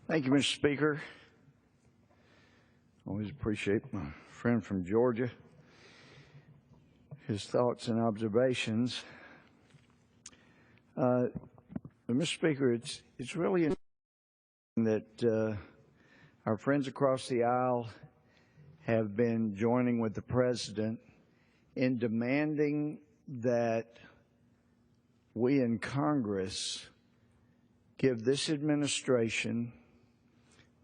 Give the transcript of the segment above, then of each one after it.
Thank you, Mr. Speaker. Always appreciate my friend from Georgia, his thoughts and observations. Mr. Speaker, it's really interesting that our friends across the aisle have been joining with the President in demanding that we in Congress give this administration,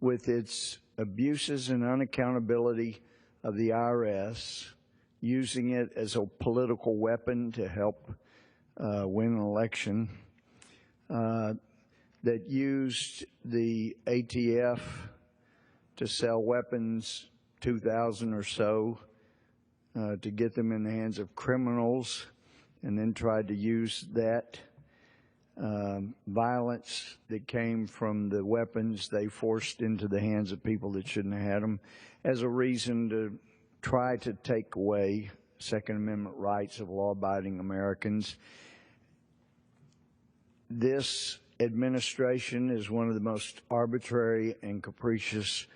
with its abuses and unaccountability of the IRS, using it as a political weapon to help win an election, that used the ATF to sell weapons, 2,000 or so, to get them in the hands of criminals, and then tried to use that violence that came from the weapons they forced into the hands of people that shouldn't have had them as a reason to try to take away Second Amendment rights of law-abiding Americans. This administration is one of the most arbitrary and capricious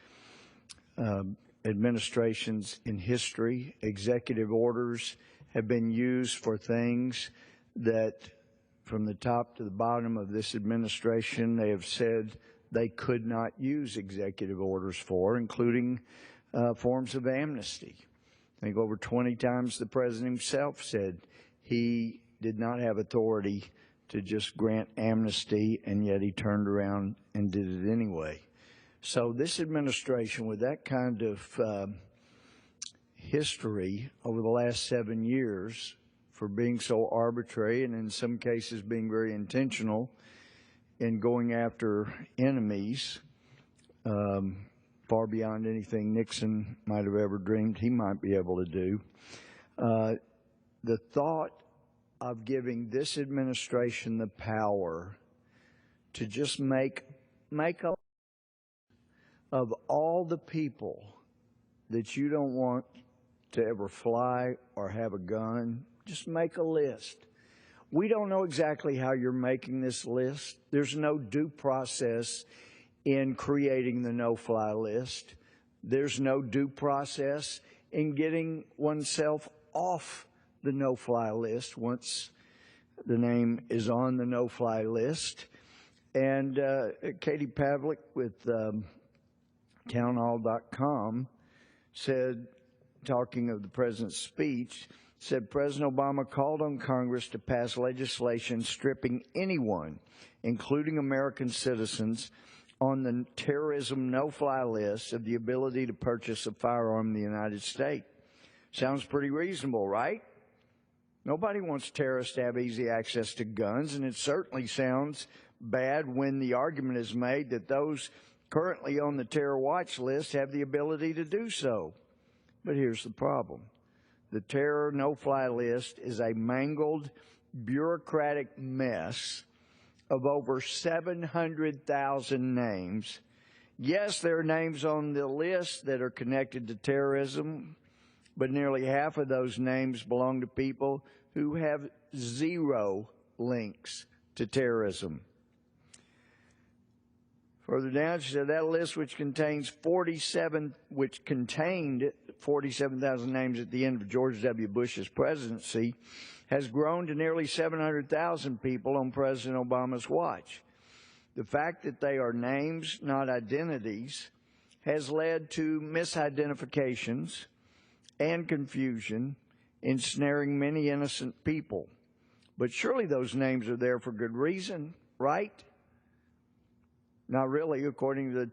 administrations in history. Executive orders have been used for things that, from the top to the bottom of this administration, they have said they could not use executive orders for, including forms of amnesty. I think over 20 times the President himself said he did not have authority to just grant amnesty, and yet he turned around and did it anyway. So this administration, with that kind of history over the last 7 years, for being so arbitrary and in some cases being very intentional in going after enemies, far beyond anything Nixon might have ever dreamed he might be able to do. The thought of giving this administration the power to just make a of all the people that you don't want to ever fly or have a gun, just make a list. We don't know exactly how you're making this list. There's no due process in creating the no-fly list. There's no due process in getting oneself off the no-fly list once the name is on the no-fly list. And Katie Pavlik with townhall.com said, talking of the President's speech, said President Obama called on Congress to pass legislation stripping anyone, including American citizens, on the terrorism no-fly list of the ability to purchase a firearm in the United States. Sounds pretty reasonable, right? Nobody wants terrorists to have easy access to guns, and it certainly sounds bad when the argument is made that those currently on the terror watch list have the ability to do so. But here's the problem. The terror no-fly list is a mangled, bureaucratic mess of over 700,000 names. Yes, there are names on the list that are connected to terrorism, but nearly half of those names belong to people who have zero links to terrorism. Further down, she said that list, which contained 47,000 names at the end of George W. Bush's presidency, has grown to nearly 700,000 people on President Obama's watch. The fact that they are names, not identities, has led to misidentifications and confusion, ensnaring many innocent people. But surely those names are there for good reason, right? Not really. According to the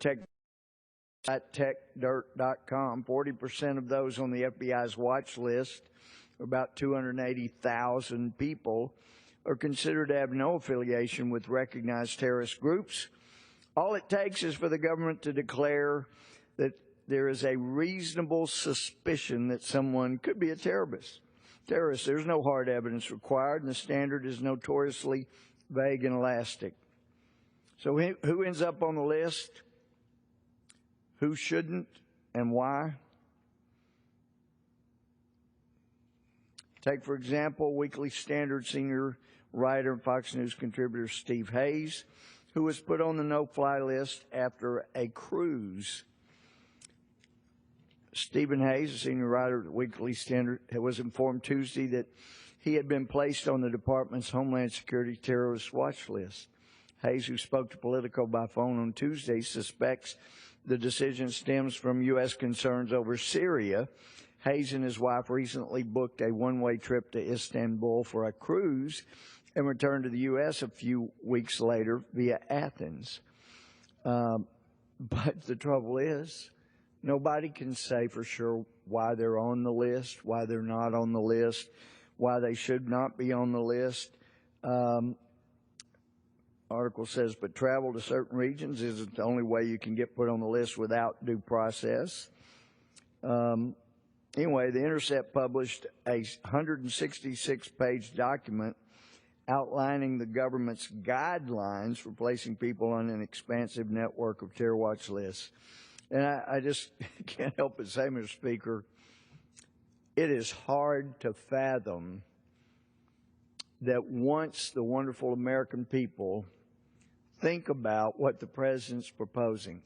techdirt.com, 40% of those on the FBI's watch list, about 280,000 people, are considered to have no affiliation with recognized terrorist groups. All it takes is for the government to declare that there is a reasonable suspicion that someone could be a terrorist. There's no hard evidence required, and the standard is notoriously vague and elastic. So who ends up on the list? Who shouldn't, and why? Take, for example, Weekly Standard senior writer and Fox News contributor Steve Hayes who was put on the no-fly list after a cruise. Stephen Hayes, a senior writer at the Weekly Standard, was informed Tuesday that he had been placed on the department's Homeland Security terrorist watch list. Hayes, who spoke to Politico by phone on Tuesday, suspects the decision stems from U.S. concerns over Syria. Hayes and his wife recently booked a one-way trip to Istanbul for a cruise and returned to the U.S. a few weeks later via Athens. But the trouble is, nobody can say for sure why they're on the list, why they're not on the list, why they should not be on the list. Article says, but travel to certain regions isn't the only way you can get put on the list without due process. Anyway, The Intercept published a 166-page document outlining the government's guidelines for placing people on an expansive network of terror watch lists. And I just can't help but say, Mr. Speaker, it is hard to fathom that once the wonderful American people think about what the president's proposing,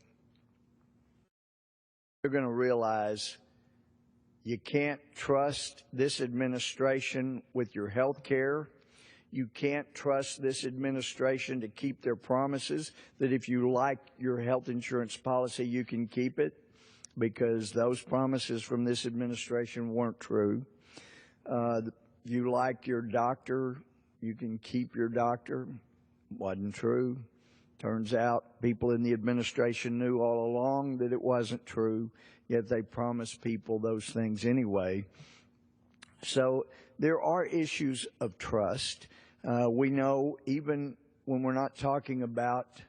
they're going to realize you can't trust this administration with your health care. You can't trust this administration to keep their promises, that if you like your health insurance policy, you can keep it, because those promises from this administration weren't true. If you like your doctor, you can keep your doctor. Wasn't true. Turns out people in the administration knew all along that it wasn't true, yet they promised people those things anyway. So there are issues of trust. We know even when we're not talking about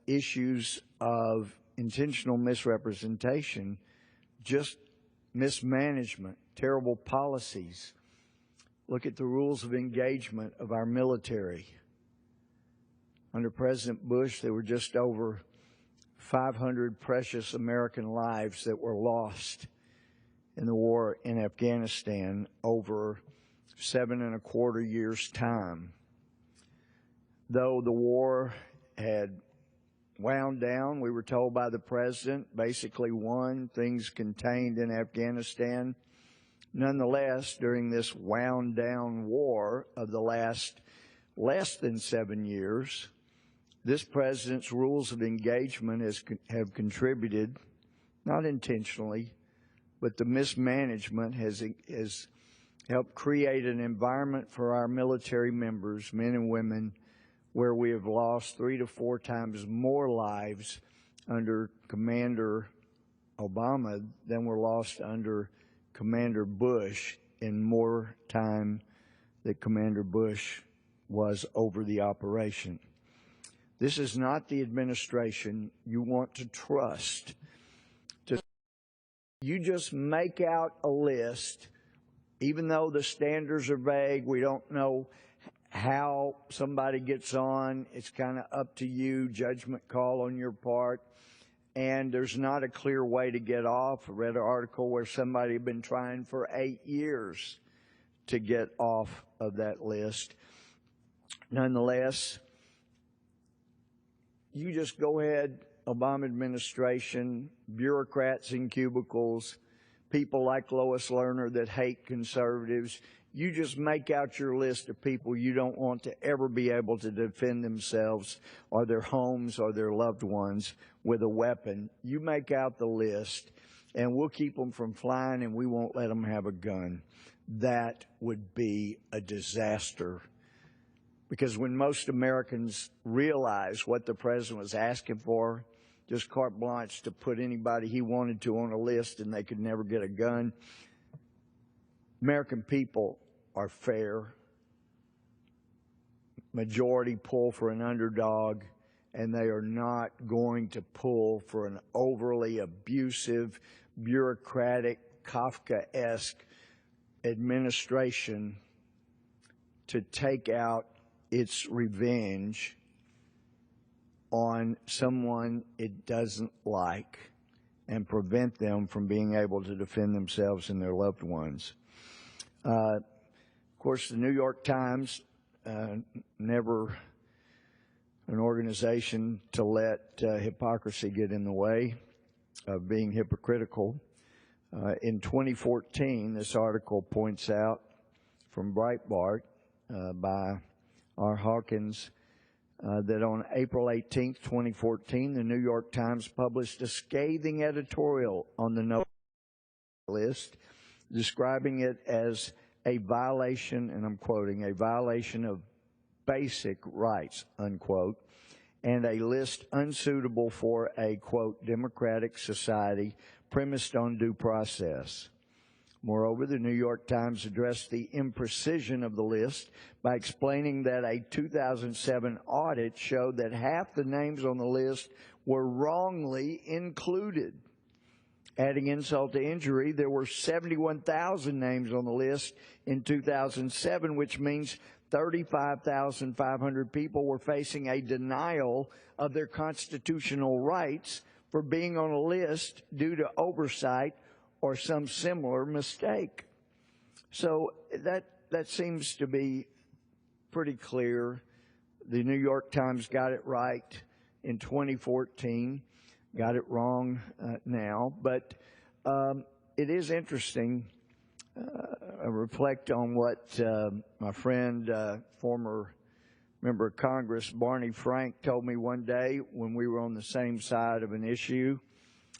issues of intentional misrepresentation, just mismanagement, terrible policies. Look at the rules of engagement of our military. Under President Bush, there were just over 500 precious American lives that were lost in the war in Afghanistan over 7.25 years' time. Though the war had wound down, we were told by the president, basically won, things contained in Afghanistan. Nonetheless, during this wound down war of the last less than 7 years, this president's rules of engagement have contributed, not intentionally, but the mismanagement has helped create an environment for our military members, men and women, where we have lost 3 to 4 times more lives under Commander Obama than were lost under Commander Bush in more time that Commander Bush was over the operation. This is not the administration you want to trust. You just make out a list, even though the standards are vague. We don't know how somebody gets on. It's kind of up to you, judgment call on your part. And there's not a clear way to get off. I read an article where somebody had been trying for 8 years to get off of that list. Nonetheless, you just go ahead, Obama administration, bureaucrats in cubicles, people like Lois Lerner that hate conservatives. You just make out your list of people you don't want to ever be able to defend themselves or their homes or their loved ones with a weapon. You make out the list, and we'll keep them from flying, and we won't let them have a gun. That would be a disaster. Because when most Americans realize what the president was asking for, just carte blanche to put anybody he wanted to on a list and they could never get a gun, American people are fair. Majority pull for an underdog, and they are not going to pull for an overly abusive, bureaucratic, Kafkaesque administration to take out its revenge on someone it doesn't like and prevent them from being able to defend themselves and their loved ones. Of course, the New York Times never an organization to let hypocrisy get in the way of being hypocritical. In 2014, this article points out from Breitbart by R. Hawkins that on April 18, 2014, the New York Times published a scathing editorial on the no list, describing it as a violation, and I'm quoting, a violation of basic rights, unquote, and a list unsuitable for a, quote, democratic society premised on due process. Moreover, the New York Times addressed the imprecision of the list by explaining that a 2007 audit showed that half the names on the list were wrongly included. Adding insult to injury, there were 71,000 names on the list in 2007, which means 35,500 people were facing a denial of their constitutional rights for being on a list due to oversight or some similar mistake. So that seems to be pretty clear. The New York Times got it right in 2014, got it wrong now. But it is interesting. I reflect on what my friend, former member of Congress, Barney Frank, told me one day when we were on the same side of an issue.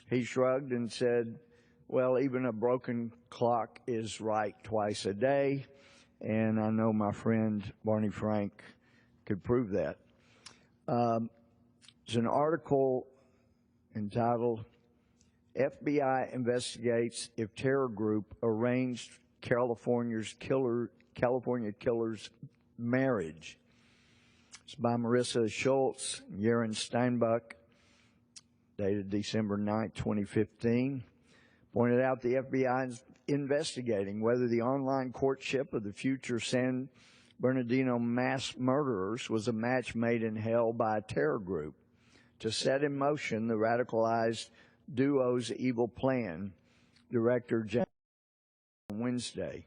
He shrugged and said, well, even a broken clock is right twice a day, and I know my friend Barney Frank could prove that. There's an article entitled, FBI Investigates if Terror Group Arranged California Killer's Marriage. It's by Marissa Schultz and Yaron Steinbuck, dated December 9, 2015. Pointed out the FBI is investigating whether the online courtship of the future San Bernardino mass murderers was a match made in hell by a terror group to set in motion the radicalized duo's evil plan, Director James on Wednesday.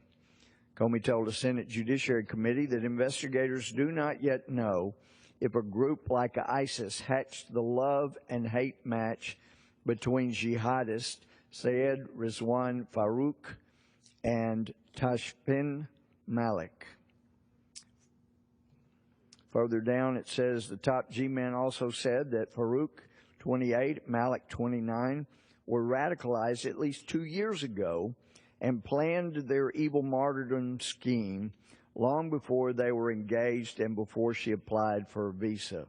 Comey told the Senate Judiciary Committee that investigators do not yet know if a group like ISIS hatched the love and hate match between jihadists Sayed Rizwan Farouk and Tashfin Malik. Further down it says the top G-men also said that Farouk, 28, Malik, 29, were radicalized at least 2 years ago and planned their evil martyrdom scheme long before they were engaged and before she applied for a visa.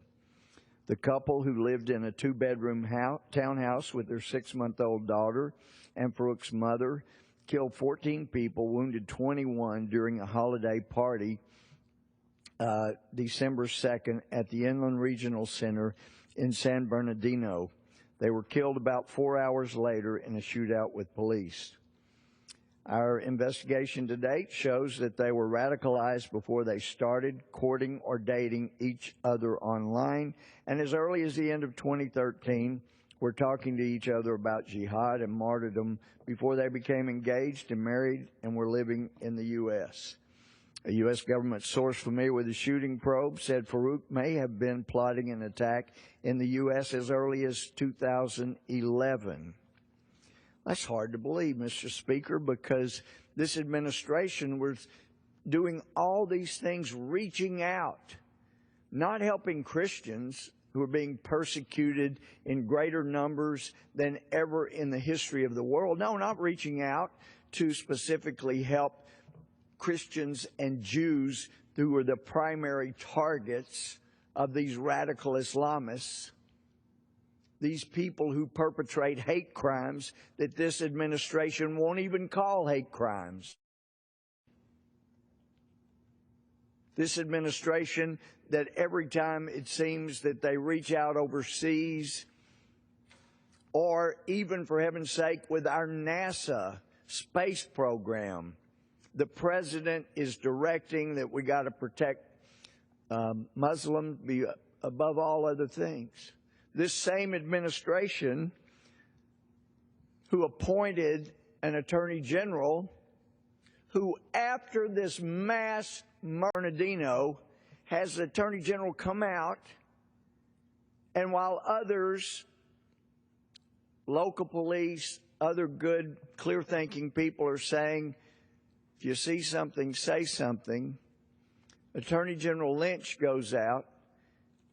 The couple, who lived in a two-bedroom townhouse with their 6-month-old daughter and Farouk's mother, killed 14 people, wounded 21 during a holiday party December 2nd at the Inland Regional Center in San Bernardino. They were killed about 4 hours later in a shootout with police. Our investigation to date shows that they were radicalized before they started courting or dating each other online, and as early as the end of 2013, were talking to each other about jihad and martyrdom before they became engaged and married and were living in the U.S. A U.S. government source familiar with the shooting probe said Farouk may have been plotting an attack in the U.S. as early as 2011. That's hard to believe, Mr. Speaker, because this administration was doing all these things, reaching out, not helping Christians who are being persecuted in greater numbers than ever in the history of the world. No, not reaching out to specifically help Christians and Jews who are the primary targets of these radical Islamists. These people who perpetrate hate crimes that this administration won't even call hate crimes. This administration that every time it seems that they reach out overseas, or even, for heaven's sake, with our NASA space program, the president is directing that we got to protect Muslims above all other things. This same administration who appointed an Attorney General who, after this mass Bernardino, has the Attorney General come out And while others, local police, other good, clear-thinking people are saying, if you see something, say something, Attorney General Lynch goes out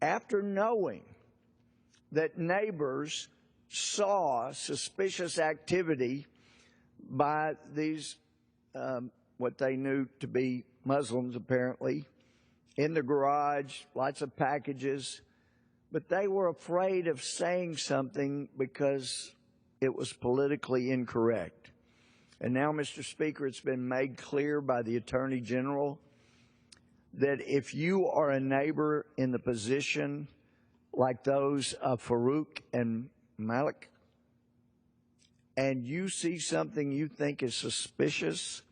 after knowing that neighbors saw suspicious activity by these, what they knew to be Muslims apparently, in the garage, lots of packages, but they were afraid of saying something because it was politically incorrect. And now, Mr. Speaker, it's been made clear by the Attorney General that if you are a neighbor in the position like those of Farouk and Malik, and you see something you think is suspicious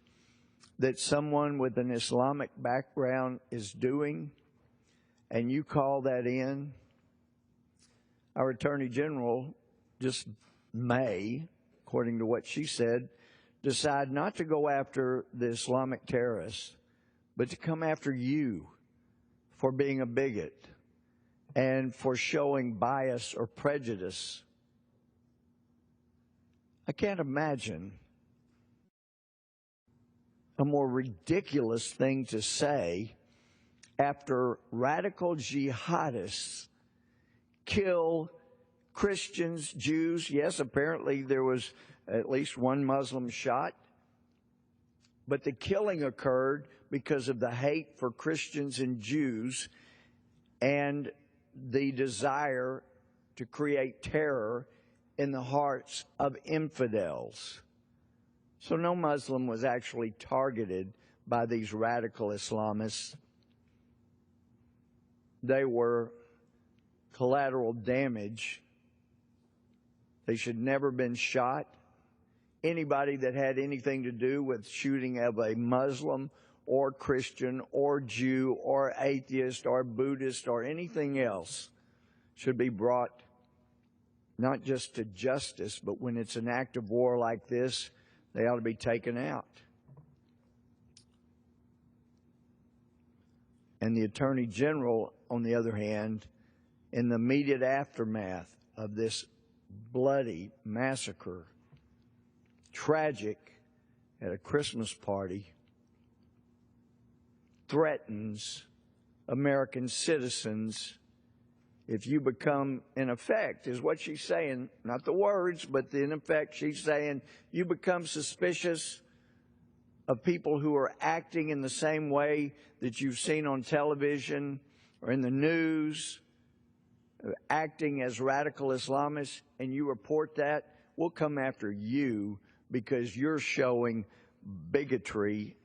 that someone with an Islamic background is doing, and you call that in, our Attorney General just may, according to what she said, decide not to go after the Islamic terrorists, but to come after you for being a bigot and for showing bias or prejudice. I can't imagine a more ridiculous thing to say after radical jihadists kill Christians, Jews. Yes, apparently there was at least one Muslim shot, but the killing occurred because of the hate for Christians and Jews and the desire to create terror in the hearts of infidels. So no Muslim was actually targeted by these radical Islamists. They were collateral damage. They should never have been shot. Anybody that had anything to do with shooting of a Muslim or Christian or Jew or atheist or Buddhist or anything else should be brought not just to justice, but when it's an act of war like this, they ought to be taken out. And the Attorney General, on the other hand, in the immediate aftermath of this bloody massacre, tragic at a Christmas party, threatens American citizens. If you become, in effect, is what she's saying, not the words, but in effect she's saying, you become suspicious of people who are acting in the same way that you've seen on television or in the news, acting as radical Islamists, and you report that, we'll come after you because you're showing bigotry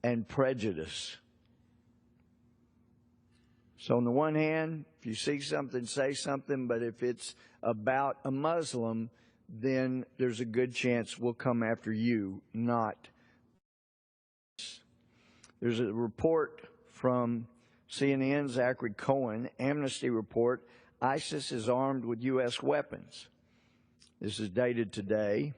and prejudice. So on the one hand, if you see something, say something, but if it's about a Muslim, then there's a good chance we'll come after you, not. There's a report from CNN's Zachary Cohen, Amnesty report, ISIS is armed with U.S. weapons. This is dated today.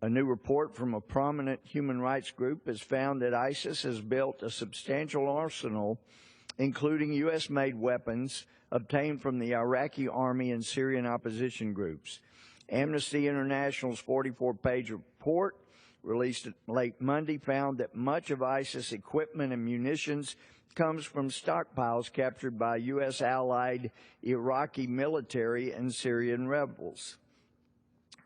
A new report from a prominent human rights group has found that ISIS has built a substantial arsenal, including U.S.-made weapons obtained from the Iraqi army and Syrian opposition groups. Amnesty International's 44-page report, released late Monday, found that much of ISIS equipment and munitions comes from stockpiles captured by U.S. allied Iraqi military and Syrian rebels.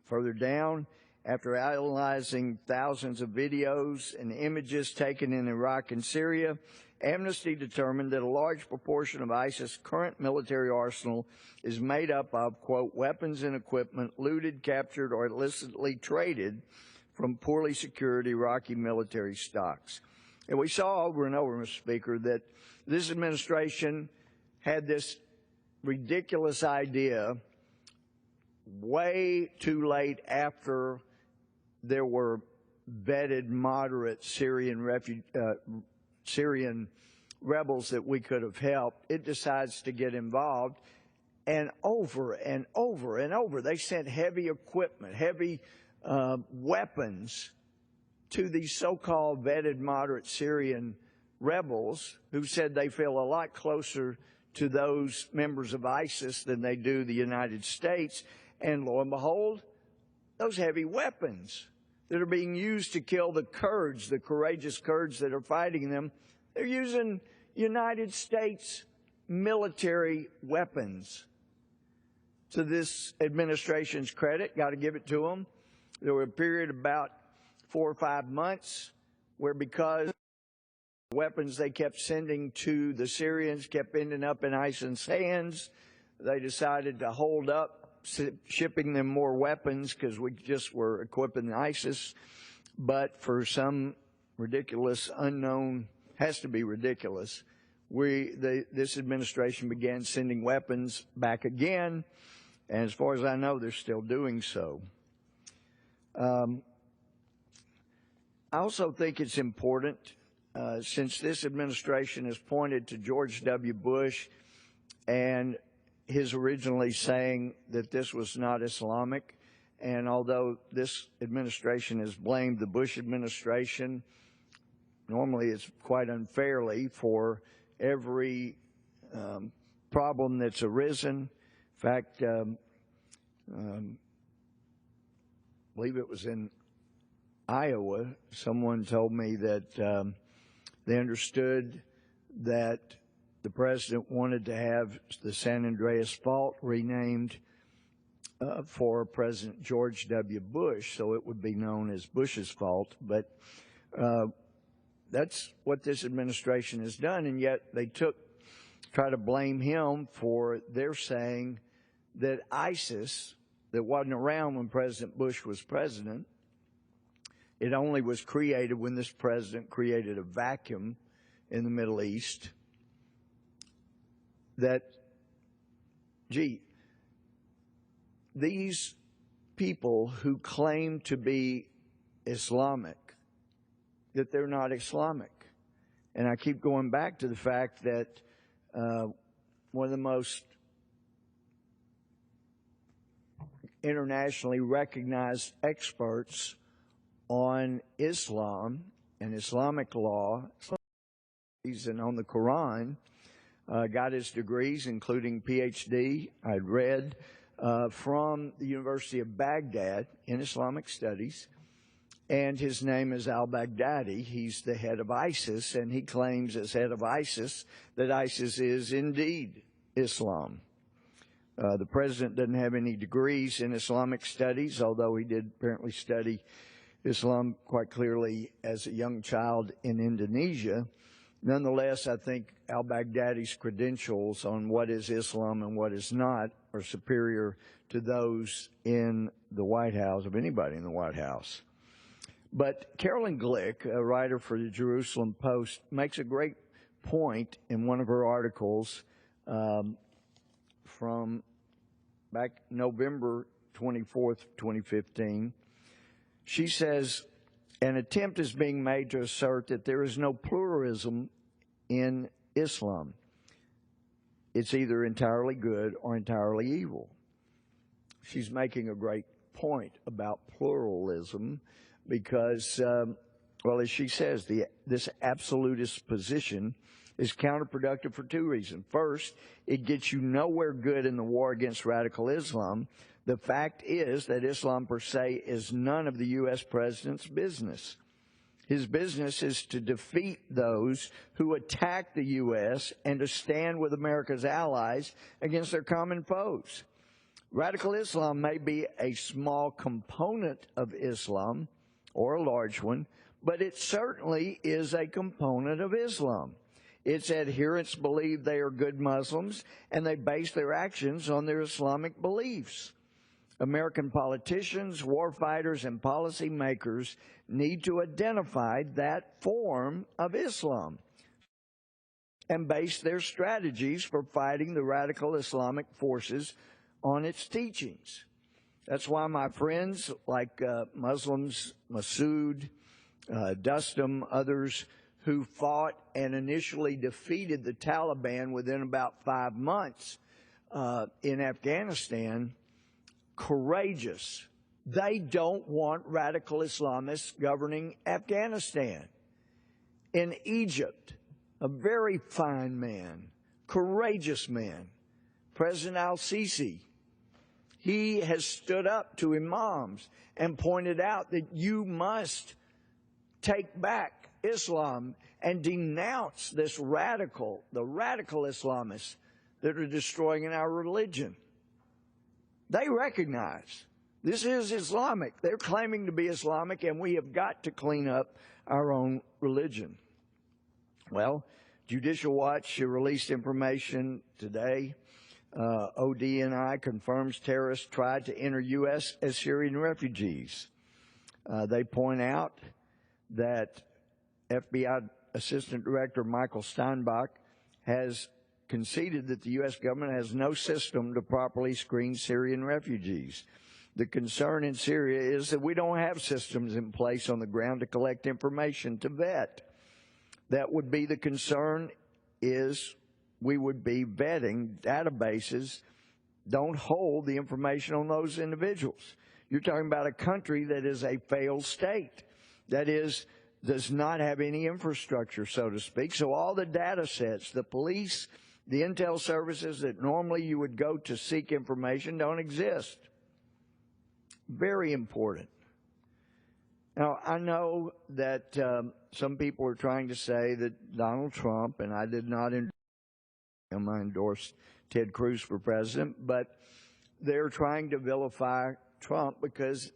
Further down, after analyzing thousands of videos and images taken in Iraq and Syria, Amnesty determined that a large proportion of ISIS' current military arsenal is made up of, quote, weapons and equipment looted, captured, or illicitly traded from poorly secured Iraqi military stocks. And we saw over and over, Mr. Speaker, that this administration had this ridiculous idea way too late after there were vetted moderate Syrian rebels that we could have helped. It decides to get involved, and over and over and over, they sent heavy equipment, heavy weapons to these so-called vetted moderate Syrian rebels who said they feel a lot closer to those members of ISIS than they do the United States. And lo and behold, those heavy weapons that are being used to kill the Kurds, the courageous Kurds that are fighting them, they're using United States military weapons. To this administration's credit, got to give it to them. There were a period about 4 or 5 months where, because the weapons they kept sending to the Syrians kept ending up in ISIS hands, they decided to hold up shipping them more weapons because we just were equipping ISIS. But for some ridiculous, unknown, has to be ridiculous, this administration began sending weapons back again, and as far as I know, they're still doing so. I also think it's important, since this administration has pointed to George W. Bush and his originally saying that this was not Islamic, and although this administration has blamed the Bush administration, normally it's quite unfairly, for every problem that's arisen. In fact, I believe it was in Iowa, someone told me that they understood that the president wanted to have the San Andreas Fault renamed for President George W. Bush, so it would be known as Bush's Fault. But that's what this administration has done, and yet they try to blame him for their saying that ISIS, that wasn't around when President Bush was president, it only was created when this president created a vacuum in the Middle East, that, gee, these people who claim to be Islamic, that they're not Islamic. And I keep going back to the fact that one of the most internationally recognized experts on Islam and Islamic law and on the Quran, got his degrees, including PhD, I'd read, from the University of Baghdad in Islamic studies. And his name is al-Baghdadi. He's the head of ISIS, and he claims as head of ISIS that ISIS is indeed Islam. The president doesn't have any degrees in Islamic studies, although he did apparently study Islam quite clearly as a young child in Indonesia. Nonetheless, I think al-Baghdadi's credentials on what is Islam and what is not are superior to those in the White House, of anybody in the White House. But Carolyn Glick, a writer for the Jerusalem Post, makes a great point in one of her articles from back November 24th, 2015. She says, an attempt is being made to assert that there is no pluralism in Islam. It's either entirely good or entirely evil. She's making a great point about pluralism because, well, as she says, this absolutist position is counterproductive for two reasons. First, it gets you nowhere good in the war against radical Islam. The fact is that Islam per se is none of the U.S. president's business. His business is to defeat those who attack the U.S. and to stand with America's allies against their common foes. Radical Islam may be a small component of Islam, or a large one, but it certainly is a component of Islam. Its adherents believe they are good Muslims, and they base their actions on their Islamic beliefs. American politicians, warfighters, and policymakers need to identify that form of Islam and base their strategies for fighting the radical Islamic forces on its teachings. That's why my friends like Muslims, Masood, Dustam, others who fought and initially defeated the Taliban within about 5 months in Afghanistan, courageous. They don't want radical Islamists governing Afghanistan. In Egypt, a very fine man courageous men. President al-Sisi, he has stood up to imams and pointed out that you must take back Islam and denounce the radical Islamists that are destroying our religion. They recognize this is Islamic. They're claiming to be Islamic, and we have got to clean up our own religion. Well, Judicial Watch released information today. ODNI confirms terrorists tried to enter U.S. as Syrian refugees. They point out that FBI Assistant Director Michael Steinbach has conceded that the U.S. government has no system to properly screen Syrian refugees. The concern in Syria is that we don't have systems in place on the ground to collect information to vet. That would be the concern, is we would be vetting databases don't hold the information on those individuals. You're talking about a country that is a failed state, that is, does not have any infrastructure, so to speak. So all the data sets, the police, the intel services that normally you would go to seek information don't exist. Very important. Now, I know that some people are trying to say that Donald Trump, and I did not endorse Ted Cruz for president, but they're trying to vilify Trump because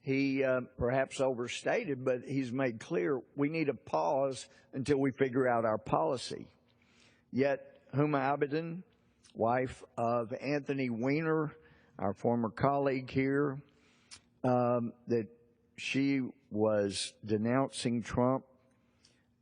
he perhaps overstated, but he's made clear we need a pause until we figure out our policy. Yet Huma Abedin, wife of Anthony Weiner, our former colleague here, that she was denouncing Trump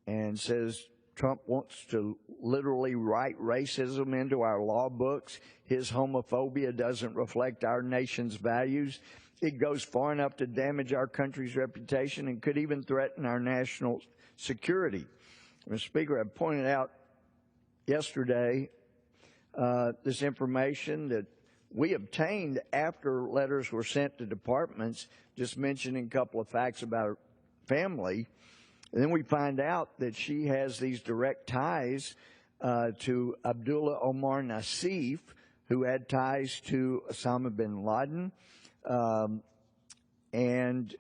and says Trump wants to literally write racism into our law books. His homophobia doesn't reflect our nation's values. It goes far enough to damage our country's reputation and could even threaten our national security. Mr. Speaker, I pointed out yesterday this information that we obtained after letters were sent to departments just mentioning a couple of facts about her family. And then we find out that she has these direct ties to Abdullah Omar Nassif, who had ties to Osama bin Laden, and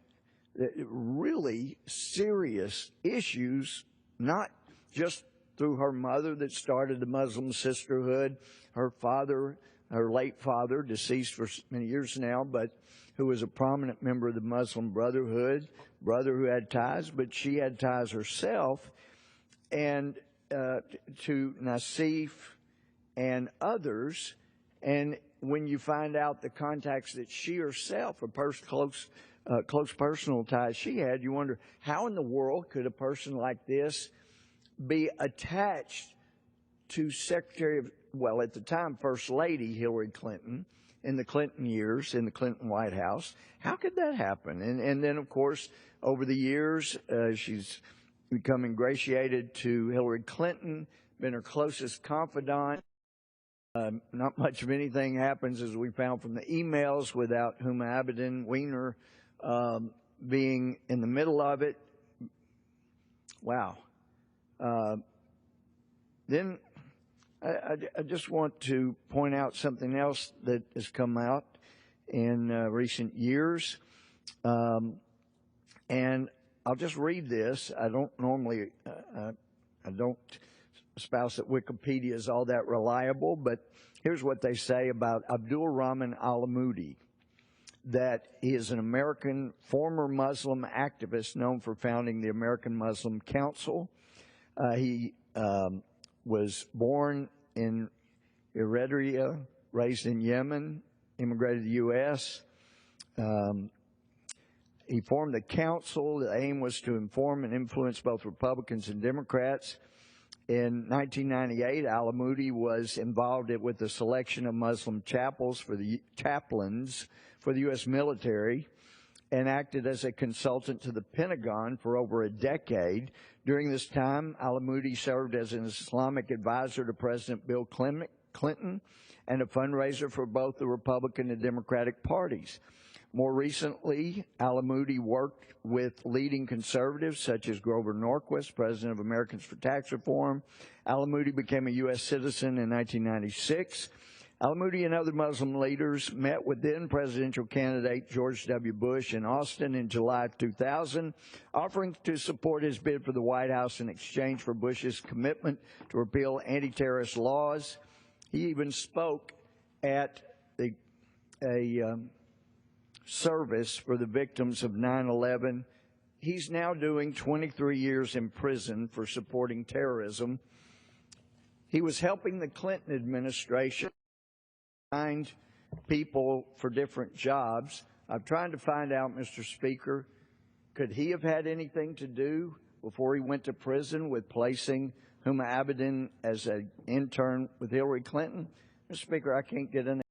really serious issues, not just through her mother that started the Muslim Sisterhood, her father, her late father, deceased for many years now, but who was a prominent member of the Muslim Brotherhood, brother who had ties, but she had ties herself, and to Nassif and others. And when you find out the contacts that she herself, close personal ties she had, you wonder how in the world could a person like this be attached to at the time, First Lady Hillary Clinton, in the Clinton years, in the Clinton White House. How could that happen? And then, of course, over the years, she's become ingratiated to Hillary Clinton, been her closest confidant. Not much of anything happens, as we found from the emails, without Huma Abedin Weiner being in the middle of it. Wow. Then I just want to point out something else that has come out in recent years. And I'll just read this. I don't normally, I don't espouse that Wikipedia is all that reliable, but here's what they say about Abdul Rahman al-Amoudi, that he is an American former Muslim activist known for founding the American Muslim Council. He was born in Eritrea, raised in Yemen, immigrated to the U.S. He formed the council. The aim was to inform and influence both Republicans and Democrats. In 1998, al-Amoudi was involved with the selection of Muslim chaplains for the U.S. military, and acted as a consultant to the Pentagon for over a decade. During this time, al-Amoudi served as an Islamic advisor to President Bill Clinton and a fundraiser for both the Republican and Democratic parties. More recently, Al-Moody worked with leading conservatives such as Grover Norquist, president of Americans for Tax Reform. Al-Moody became a U.S. citizen in 1996. Al-Moody and other Muslim leaders met with then presidential candidate George W. Bush in Austin in July of 2000, offering to support his bid for the White House in exchange for Bush's commitment to repeal anti-terrorist laws. He even spoke at a service for the victims of 9/11. He's now doing 23 years in prison for supporting terrorism. He was helping the Clinton administration find people for different jobs. I'm trying to find out, Mr. Speaker, could he have had anything to do before he went to prison with placing Huma Abedin as an intern with Hillary Clinton? Mr. Speaker, I can't get an